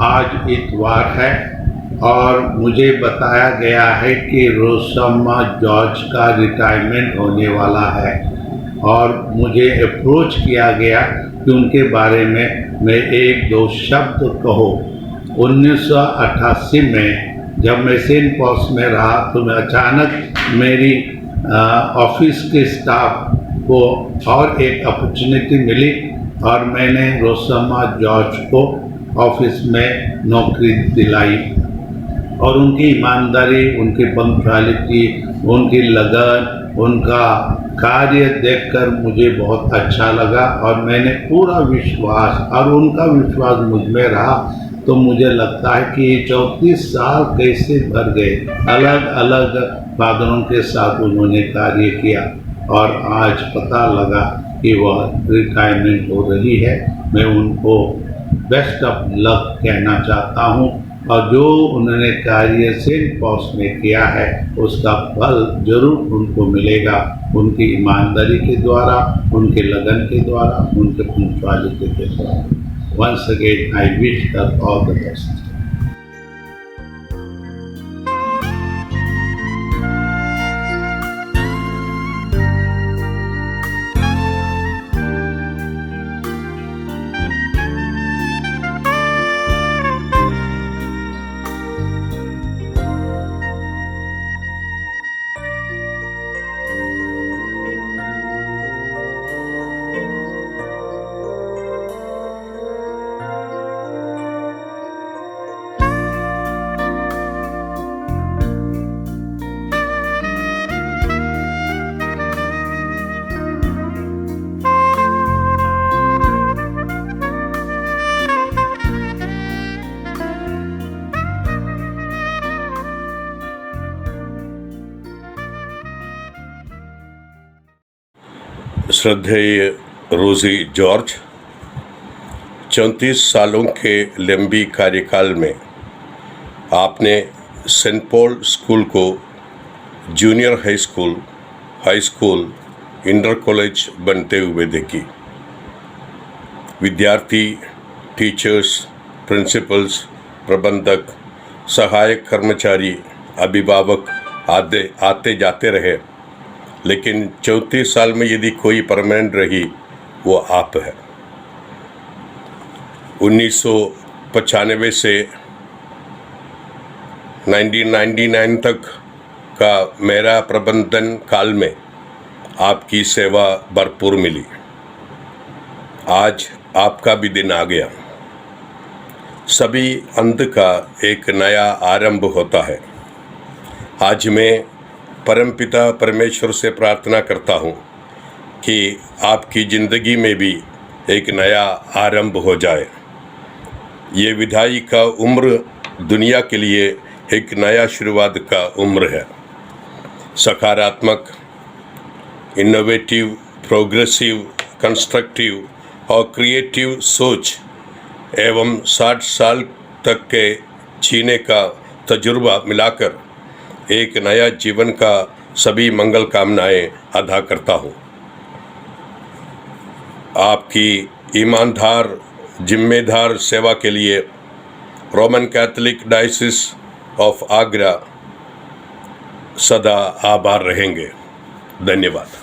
आज इतवार है और मुझे बताया गया है कि रोसम्मा जॉर्ज का रिटायरमेंट होने वाला है और मुझे अप्रोच किया गया कि उनके बारे में मैं एक दो शब्द कहूँ। 1988 में जब मैं सेंट पॉल्स में रहा तो मैं अचानक मेरी ऑफिस के स्टाफ को और एक अपॉर्चुनिटी मिली और मैंने रोसम्मा जॉर्ज को ऑफिस में नौकरी दिलाई और उनकी ईमानदारी, उनकी पंक्चुअलिटी, उनकी लगन, उनका कार्य देखकर मुझे बहुत अच्छा लगा और मैंने पूरा विश्वास और उनका विश्वास मुझ में रहा। तो मुझे लगता है कि ये 34 साल कैसे भर गए, अलग अलग फादरों के साथ उन्होंने कार्य किया और आज पता लगा कि वह रिटायरमेंट हो रही है। मैं उनको बेस्ट ऑफ लक कहना चाहता हूँ और जो उन्होंने कार्य सेंट पॉल्स में किया है उसका फल जरूर उनको मिलेगा, उनकी ईमानदारी के द्वारा, उनके लगन के द्वारा, उनके पंक्चुअलिटी के द्वारा। Once again, I wish them all the best. श्रद्धेय रोजी जॉर्ज, 34 सालों के लंबी कार्यकाल में आपने सेंट पॉल स्कूल को junior high school, inter college बनते हुए देखी। विद्यार्थी, टीचर्स, प्रिंसिपल्स, प्रबंधक, सहायक कर्मचारी, अभिभावक आते जाते रहे, लेकिन 34 साल में यदि कोई परमानेंट रही वो आप है। 1995 से 1999 तक का मेरा प्रबंधन काल में आपकी सेवा भरपूर मिली। आज आपका भी दिन आ गया। सभी अंत का एक नया आरंभ होता है। आज मैं परमपिता परमेश्वर से प्रार्थना करता हूँ कि आपकी ज़िंदगी में भी एक नया आरंभ हो जाए। ये विदाई का उम्र दुनिया के लिए एक नया शुरुआत का उम्र है। सकारात्मक, इनोवेटिव, प्रोग्रेसिव, कंस्ट्रक्टिव और क्रिएटिव सोच एवं 60 साल तक के जीने का तजुर्बा मिलाकर एक नया जीवन का सभी मंगल कामनाएं अदा करता हूँ। आपकी ईमानदार, जिम्मेदार सेवा के लिए रोमन कैथोलिक डायोसिस ऑफ आगरा सदा आभार रहेंगे। धन्यवाद।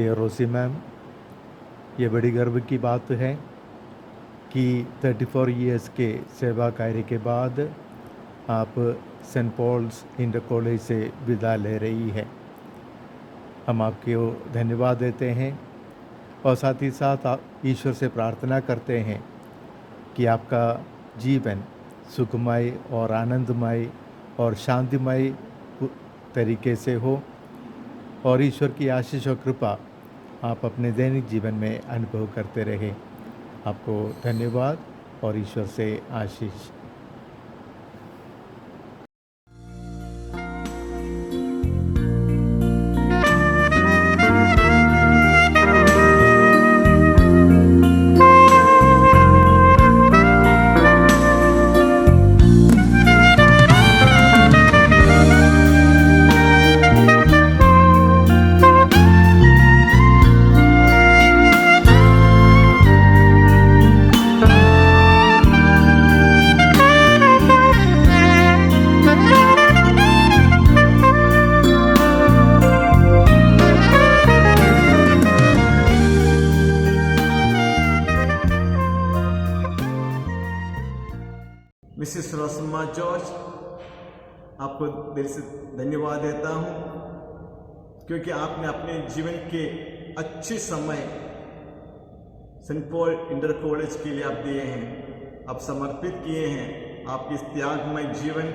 डियर रोसी मैम, ये बड़ी गर्व की बात है कि 34 इयर्स के सेवा कार्य के बाद आप सेंट पॉल्स इंटर कॉलेज से विदा ले रही है। हम आपको धन्यवाद देते हैं और साथ ही साथ आप ईश्वर से प्रार्थना करते हैं कि आपका जीवन सुखमय और आनंदमय और शांतिमय तरीके से हो और ईश्वर की आशीष और कृपा आप अपने दैनिक जीवन में अनुभव करते रहें। आपको धन्यवाद और ईश्वर से आशीष। मिसेस रोसम्मा जॉर्ज, आपको दिल से धन्यवाद देता हूं क्योंकि आपने अपने जीवन के अच्छे समय सेंट पॉल इंटर कॉलेज के लिए आप दिए हैं, आप समर्पित किए हैं। आपके इस त्यागमय जीवन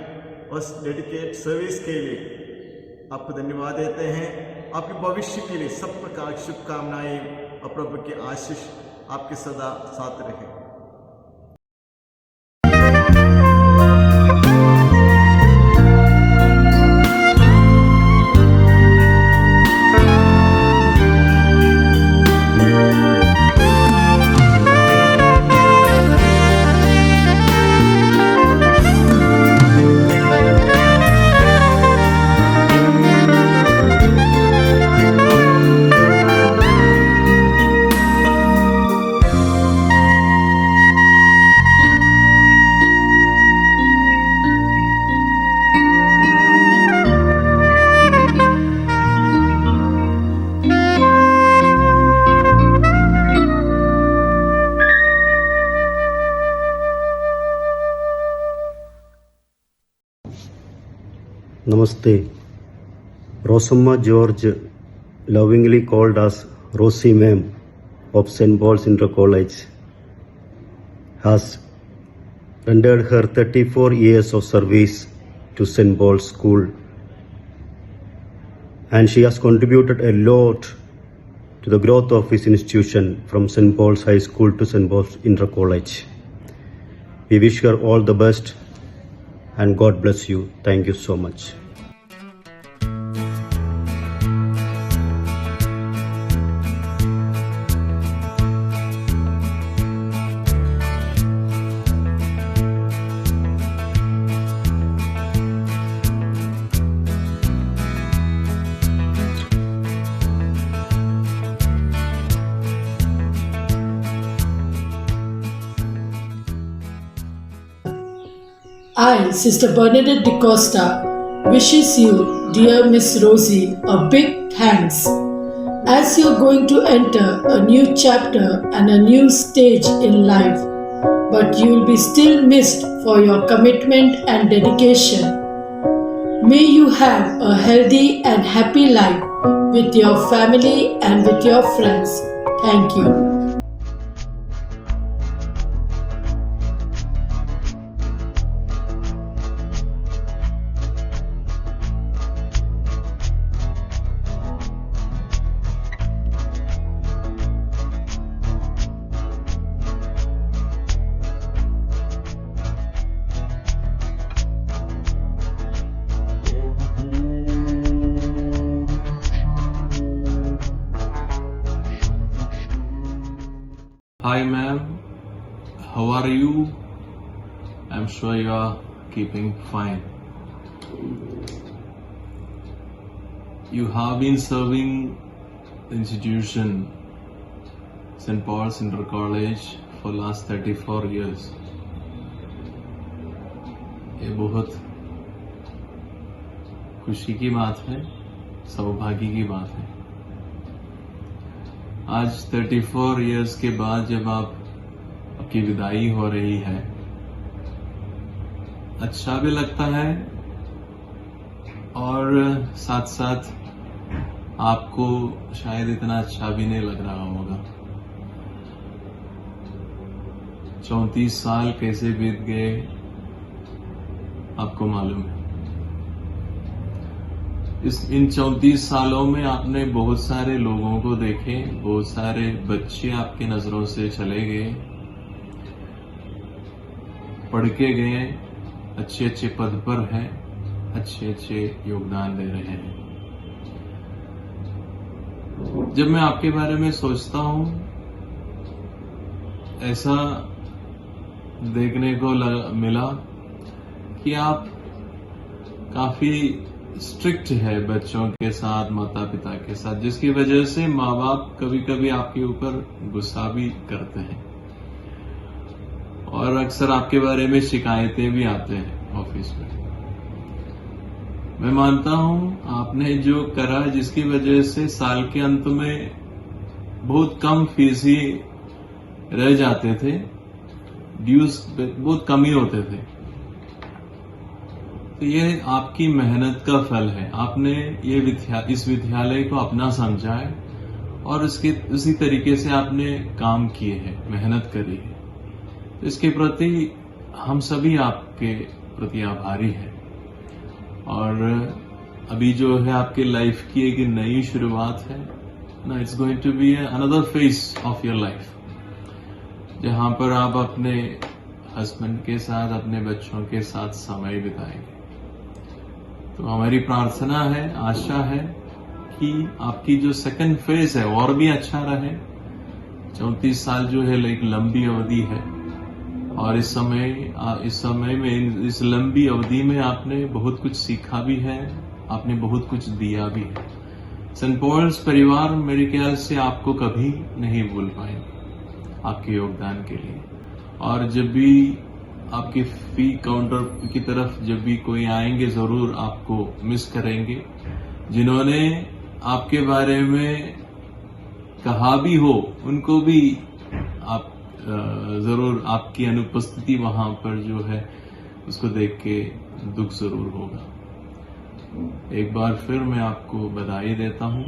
और डेडिकेट सर्विस के लिए आपको धन्यवाद देते हैं। आपके भविष्य के लिए सब प्रकार की शुभकामनाएं और प्रभु की आशीष आपके सदा साथ रहे। Namaste. Rosamma George, lovingly called as Rosie Ma'am of St. Paul's Inter College, has rendered her 34 years of service to St. Paul's School, and she has contributed a lot to the growth of his institution from St. Paul's High School to St. Paul's Inter College. We wish her all the best and God bless you. Thank you so much. I, Sister Bernadette de Costa, wishes you, dear Miss Rosie, a big thanks, as you're going to enter a new chapter and a new stage in life, but you'll be still missed for your commitment and dedication. May you have a healthy and happy life with your family and with your friends. Thank you. Hi ma'am, how are you? I'm sure you are keeping fine. You have been serving the institution St. Paul's Inter College for last 34 years. ये बहुत खुशी की बात है, सौभाग्य की बात है। आज 34 इयर्स के बाद जब आपकी विदाई हो रही है, अच्छा भी लगता है और साथ साथ आपको शायद इतना अच्छा भी नहीं लग रहा होगा। 34 साल कैसे बीत गए आपको मालूम है। इन 34 सालों में आपने बहुत सारे लोगों को देखे, बहुत सारे बच्चे आपकी नजरों से चले गए, पढ़ के गए, अच्छे अच्छे पद पर हैं, अच्छे अच्छे योगदान दे रहे हैं। जब मैं आपके बारे में सोचता हूं, ऐसा देखने को मिला कि आप काफी स्ट्रिक्ट है बच्चों के साथ, माता पिता के साथ, जिसकी वजह से माँ बाप कभी कभी आपके ऊपर गुस्सा भी करते हैं और अक्सर आपके बारे में शिकायतें भी आते हैं ऑफिस में। मैं मानता हूं आपने जो करा, जिसकी वजह से साल के अंत में बहुत कम फीस ही रह जाते थे, ड्यूज बहुत कम ही होते थे, तो ये आपकी मेहनत का फल है। आपने इस विद्यालय को अपना समझा है और उसी तरीके से आपने काम किए हैं, मेहनत करी है। तो इसके प्रति हम सभी आपके प्रति आभारी हैं। और अभी जो है आपके लाइफ की एक नई शुरुआत है ना, it's going to be another phase of your life, जहां पर आप अपने हस्बैंड के साथ, अपने बच्चों के साथ समय बिताएंगे। तो हमारी प्रार्थना है, आशा है कि आपकी जो सेकंड फेज है और भी अच्छा रहे। 34 साल जो है एक लंबी अवधि है और इस समय में, इस लंबी अवधि में आपने बहुत कुछ सीखा भी है, आपने बहुत कुछ दिया भी है। सेंट पॉल्स परिवार मेरे ख्याल से आपको कभी नहीं भूल पाएंगे आपके योगदान के लिए। और जब भी आपके फी काउंटर की तरफ जब भी कोई आएंगे, जरूर आपको मिस करेंगे। जिन्होंने आपके बारे में कहा भी हो, उनको भी आप जरूर, आपकी अनुपस्थिति वहां पर जो है उसको देख के दुख जरूर होगा। एक बार फिर मैं आपको बधाई देता हूं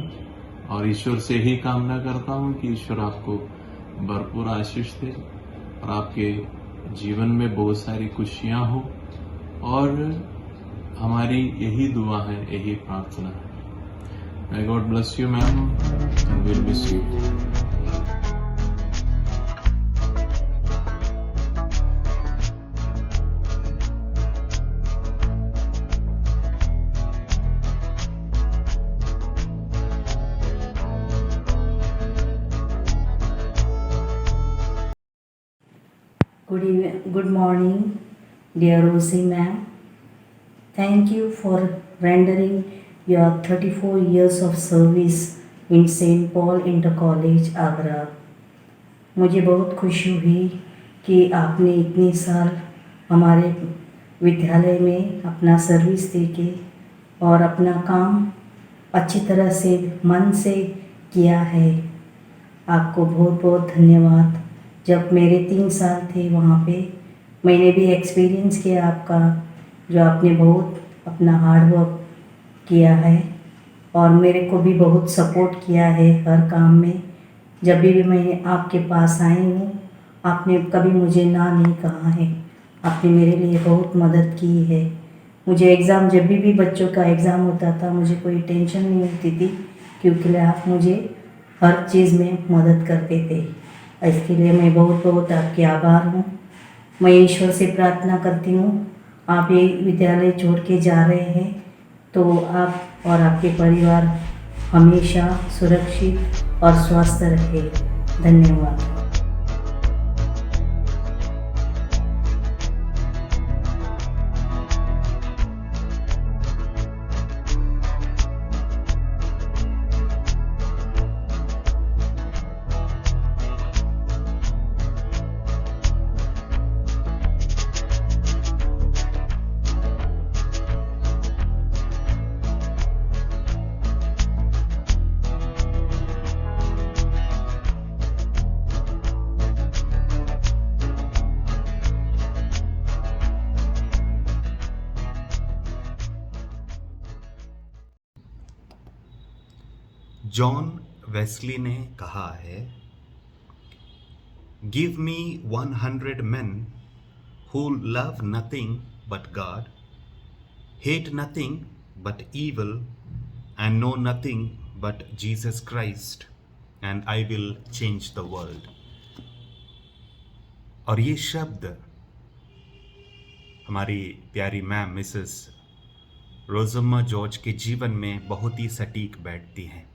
और ईश्वर से ही कामना करता हूं कि ईश्वर आपको भरपूर आशीष दे और आपके जीवन में बहुत सारी खुशियां हो। और हमारी यही दुआ है, यही प्रार्थना है। May God bless you, ma'am, and we'll miss you. Good morning, dear Rosie ma'am. Thank you for rendering your 34 years of service in St. Paul Inter College, Agra. मुझे बहुत खुशी हुई कि आपने इतने साल हमारे विद्यालय में अपना सर्विस देके और अपना काम अच्छी तरह से मन से किया है। आपको बहुत बहुत धन्यवाद। जब मेरे 3 साल थे वहाँ पे, मैंने भी एक्सपीरियंस किया आपका, जो आपने बहुत अपना हार्ड वर्क किया है और मेरे को भी बहुत सपोर्ट किया है हर काम में। जब भी मैं आपके पास आई हूँ, आपने कभी मुझे ना नहीं कहा है। आपने मेरे लिए बहुत मदद की है। मुझे एग्ज़ाम, जब भी बच्चों का एग्ज़ाम होता था, मुझे कोई टेंशन नहीं होती थी, क्योंकि आप मुझे हर चीज़ में मदद करते थे। इसके लिए मैं बहुत बहुत आपके आभार हूँ। मैं ईश्वर से प्रार्थना करती हूँ, आप ये विद्यालय छोड़ के जा रहे हैं तो आप और आपके परिवार हमेशा सुरक्षित और स्वस्थ रहे। धन्यवाद। जॉन वेस्ली ने कहा है, give me 100 men who love nothing but God, hate nothing but evil, and know nothing but Jesus Christ, and I will change the world. और ये शब्द हमारी प्यारी मैम मिसेस रोज़म्मा जॉर्ज के जीवन में बहुत ही सटीक बैठती हैं।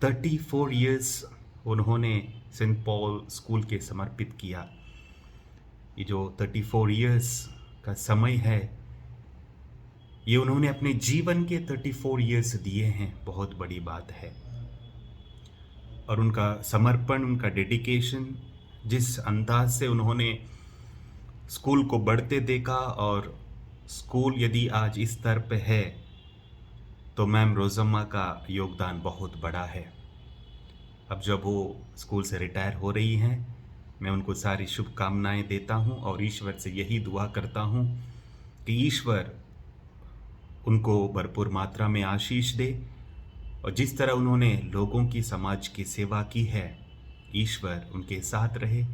34 इयर्स उन्होंने सेंट पॉल स्कूल के समर्पित किया। ये जो 34 इयर्स का समय है, ये उन्होंने अपने जीवन के 34 इयर्स दिए हैं, बहुत बड़ी बात है। और उनका समर्पण, उनका डेडिकेशन, जिस अंदाज से उन्होंने स्कूल को बढ़ते देखा, और स्कूल यदि आज इस स्तर पे है तो मैम रोज़म्मा का योगदान बहुत बड़ा है। अब जब वो स्कूल से रिटायर हो रही हैं, मैं उनको सारी शुभकामनाएं देता हूं और ईश्वर से यही दुआ करता हूं कि ईश्वर उनको भरपूर मात्रा में आशीष दे, और जिस तरह उन्होंने लोगों की, समाज की सेवा की है, ईश्वर उनके साथ रहे,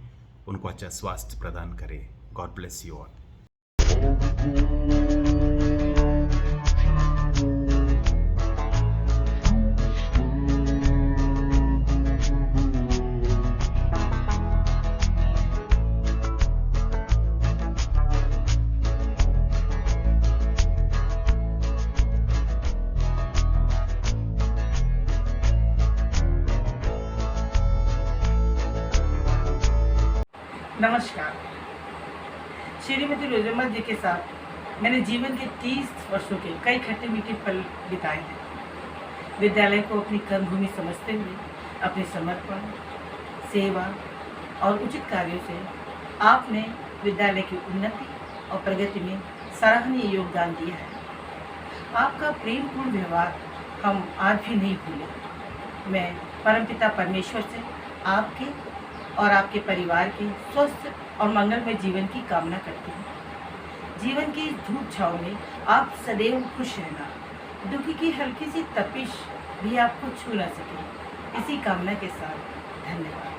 उनको अच्छा स्वास्थ्य प्रदान करे। God bless you all. नमस्कार। श्रीमती रोज़म्मा जी के साथ मैंने जीवन के 30 वर्षों के कई खट्टे मीठे पल बिताए हैं। विद्यालय को अपनी कर्मभूमि समझते हुए अपने समर्पण, सेवा और उचित कार्यों से आपने विद्यालय की उन्नति और प्रगति में सराहनीय योगदान दिया है। आपका प्रेमपूर्ण व्यवहार हम आज भी नहीं भूले। मैं परमपिता परमेश्वर से आपके और आपके परिवार के स्वस्थ और मंगलमय जीवन की कामना करती हूँ। जीवन की धूप छाँव में आप सदैव खुश रहना, दुखी की हल्की सी तपिश भी आपको छू न सके, इसी कामना के साथ धन्यवाद।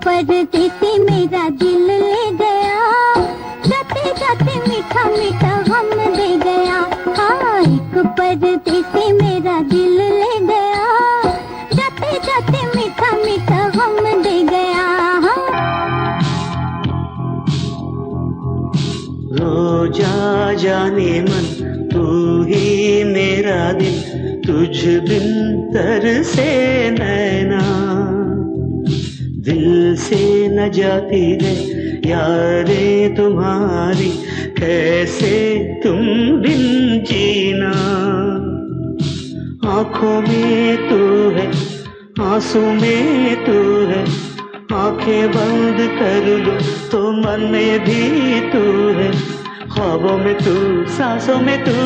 परदेसी मेरा दिल ले गया, जाते जाते मीठा मीठा गम दे गया। हाँ, एक परदेसी मेरा दिल ले गया, जाते जाते मीठा मीठा गम दे गया। रोजा जाने मन तू ही मेरा दिल, तुझ बिन तरसे नैना, दिल से न जाती है यारे तुम्हारी, कैसे तुम बिन जीना। आँखों में तू है, आंसू में तू है, आंखें बंद कर लो तो मन में भी तू है, ख्वाबों में तू, सांसों में तू।